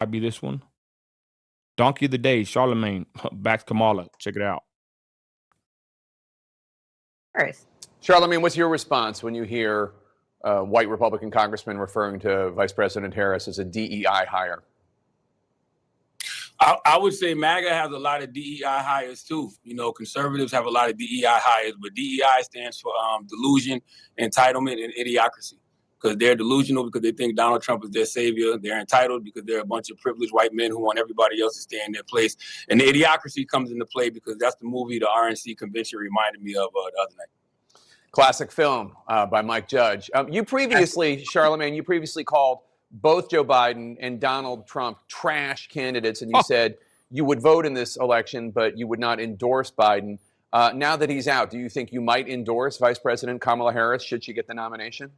Might be this one. Donkey of the Day, Charlemagne, backs Kamala. Check it out. Harris. Charlamagne, what's your response when you hear white Republican congressman referring to Vice President Harris as a DEI hire? I would say MAGA has a lot of DEI hires too. You know, conservatives have a lot of DEI hires, but DEI stands for delusion, entitlement, and idiocracy. Because they're delusional because they think Donald Trump is their savior. They're entitled because they're a bunch of privileged white men who want everybody else to stay in their place. And the idiocracy comes into play because that's the movie the RNC convention reminded me of the other night. Classic film by Mike Judge. You previously, Charlamagne, you previously called both Joe Biden and Donald Trump trash candidates, and you said you would vote in this election, but you would not endorse Biden. Now that he's out, do you think you might endorse Vice President Kamala Harris should she get the nomination?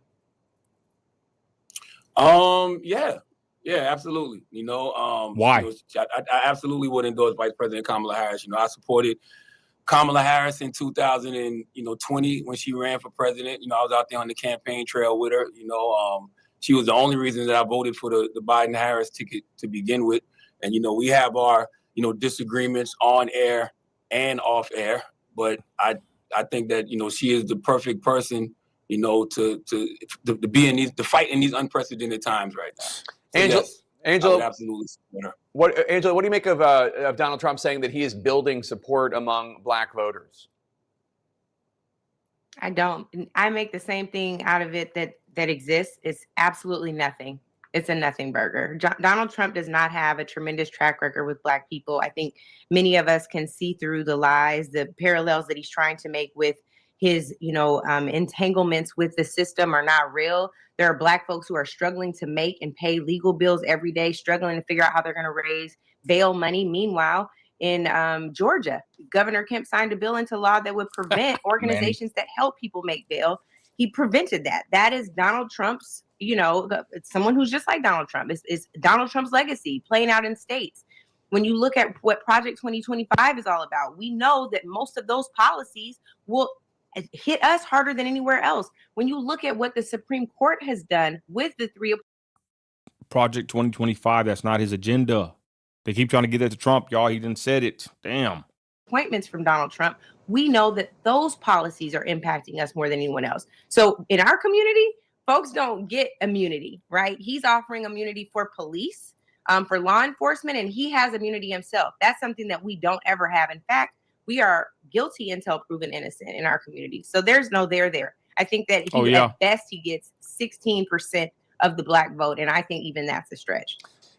Yeah, absolutely. You know, why? You know, I absolutely would endorse Vice President Kamala Harris. You know, I supported Kamala Harris in 2020 when she ran for president. You know, I was out there on the campaign trail with her. You know, she was the only reason that I voted for the Biden-Harris ticket to begin with. And, you know, we have our, disagreements on air and off air. But I think that, she is the perfect person, to be in to fight in these unprecedented times right now. So Angela, I would absolutely support her. Angela, what do you make of Donald Trump saying that he is building support among black voters? I don't. I make the same thing out of it that exists. It's absolutely nothing. It's a nothing burger. Donald Trump does not have a tremendous track record with black people. I think many of us can see through the lies, the parallels that he's trying to make with his, entanglements with the system are not real. There are black folks who are struggling to make and pay legal bills every day, struggling to figure out how they're going to raise bail money. Meanwhile, in Georgia, Governor Kemp signed a bill into law that would prevent organizations that help people make bail. He prevented that. That is Donald Trump's, someone who's just like Donald Trump. It's Donald Trump's legacy playing out in states. When you look at what Project 2025 is all about, we know that most of those policies will hit us harder than anywhere else. When you look at what the Supreme Court has done with the three Project 2025, that's not his agenda. They keep trying to get that to Trump, y'all. He didn't said it. Damn. appointments from Donald Trump, we know that those policies are impacting us more than anyone else. So in our community, folks don't get immunity, right? He's offering immunity for police, for law enforcement, and he has immunity himself. That's something that we don't ever have. In fact, we are guilty until proven innocent in our community. So there's no there. I think that at best he gets 16% of the black vote, and I think even that's a stretch.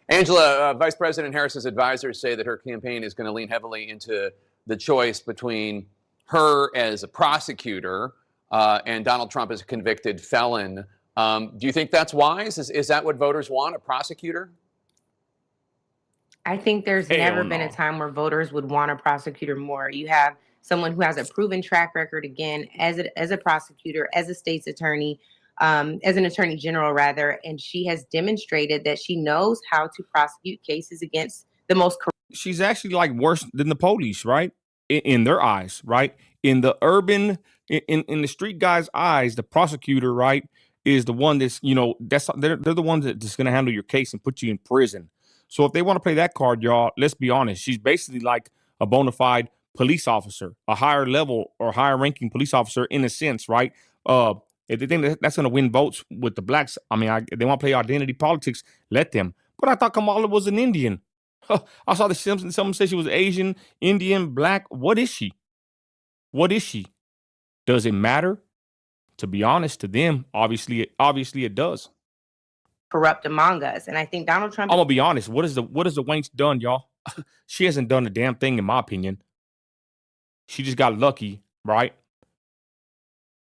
Angela, Vice President Harris's advisors say that her campaign is going to lean heavily into the choice between her as a prosecutor and Donald Trump as a convicted felon. Do you think that's wise? Is that what voters want, a prosecutor? I think there's never been a time where voters would want a prosecutor more. You have someone who has a proven track record, again, as a prosecutor, as a state's attorney, as an attorney general, rather, and she has demonstrated that she knows how to prosecute cases against the most corrupt. She's actually like worse than the police, right? In their eyes, right? In the urban, in the street guys' eyes, the prosecutor, right, is the one that's, they're the ones that's going to handle your case and put you in prison. So if they want to play that card, y'all, let's be honest. She's basically like a bona fide police officer, a higher level or higher ranking police officer in a sense, right? If they think that's going to win votes with the blacks, they want to play identity politics, let them. But I thought Kamala was an Indian. I saw the Simpsons. Someone said she was Asian, Indian, black. What is she? What is she? Does it matter? To be honest, to them, obviously it does. Corrupt among us, and I think Donald Trump. I'm gonna be honest. What is the wench done, y'all? She hasn't done a damn thing, in my opinion. She just got lucky, right?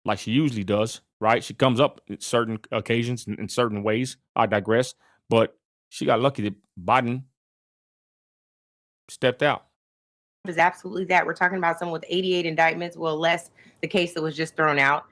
Like she usually does, right? She comes up at certain occasions in certain ways. I digress, but she got lucky that Biden stepped out. Is absolutely that. We're talking about someone with 88 indictments, well, less the case that was just thrown out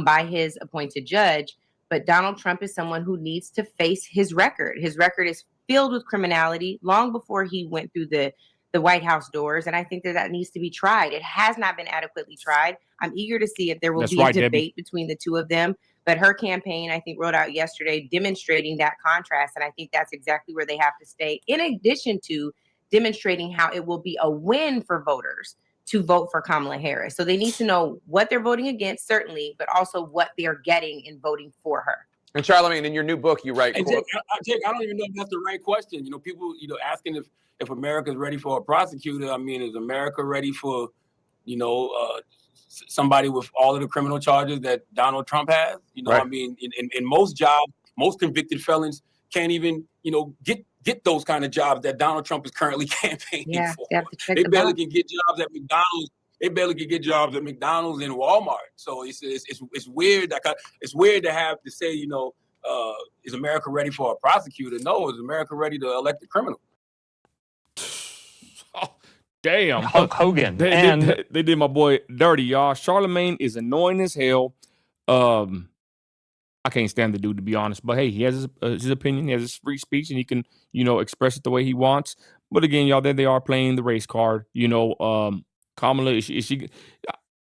by his appointed judge. But Donald Trump is someone who needs to face his record. His record is filled with criminality long before he went through the White House doors. And I think that needs to be tried. It has not been adequately tried. I'm eager to see if there will be a debate between the two of them. But her campaign, I think, wrote out yesterday demonstrating that contrast. And I think that's exactly where they have to stay, in addition to demonstrating how it will be a win for voters to vote for Kamala Harris. So they need to know what they're voting against, certainly, but also what they're getting in voting for her. And Charlemagne, in your new book, you write, And Jake, I don't even know if that's the right question. You know, people, asking if America's ready for a prosecutor. I mean, is America ready for, somebody with all of the criminal charges that Donald Trump has? Right. I mean, in most jobs, most convicted felons can't even, get those kind of jobs that Donald Trump is currently campaigning for. They barely can get jobs at McDonald's. They barely can get jobs at McDonald's and Walmart. So it's weird. It's weird to have to say, is America ready for a prosecutor? No, is America ready to elect a criminal? Oh, damn. Hulk Hogan. They did my boy dirty, y'all. Charlemagne is annoying as hell. I can't stand the dude, to be honest. But hey, he has his opinion. He has his free speech, and he can, express it the way he wants. But again, y'all, there they are playing the race card. Kamala, is she?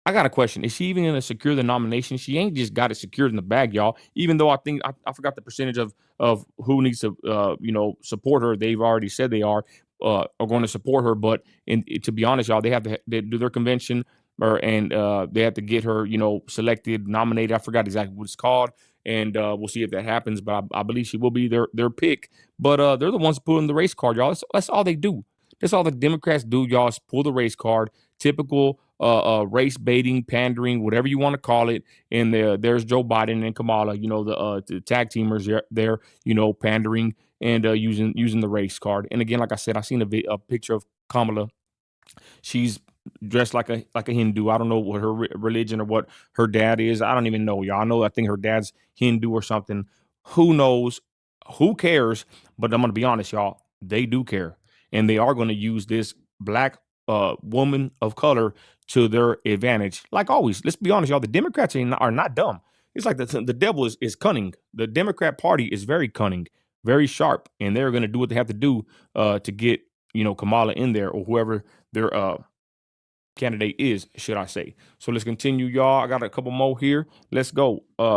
I got a question. Is she even going to secure the nomination? She ain't just got it secured in the bag, y'all. Even though I think I forgot the percentage of who needs to, support her. They've already said they are going to support her. But to be honest, y'all, they have to do their convention, and they have to get her, selected, nominated. I forgot exactly what it's called. And we'll see if that happens. But I believe she will be their pick. But they're the ones pulling the race card, y'all. That's all they do. That's all the Democrats do, y'all, is pull the race card. Typical race baiting, pandering, whatever you want to call it. And there's Joe Biden and Kamala, the tag teamers there, pandering and using the race card. And again, like I said, I seen a picture of Kamala. She's dressed like a Hindu. I don't know what her religion or what her dad is. I don't even know, y'all. I think her dad's Hindu or something. Who knows? Who cares? But I'm going to be honest, y'all. They do care. And they are going to use this black woman of color to their advantage. Like always, let's be honest, y'all. The Democrats are not dumb. It's like the devil is cunning. The Democrat Party is very cunning, very sharp. And they're going to do what they have to do to get, Kamala in there, or whoever their candidate is, should I say. So let's continue, y'all. I got a couple more here. Let's go.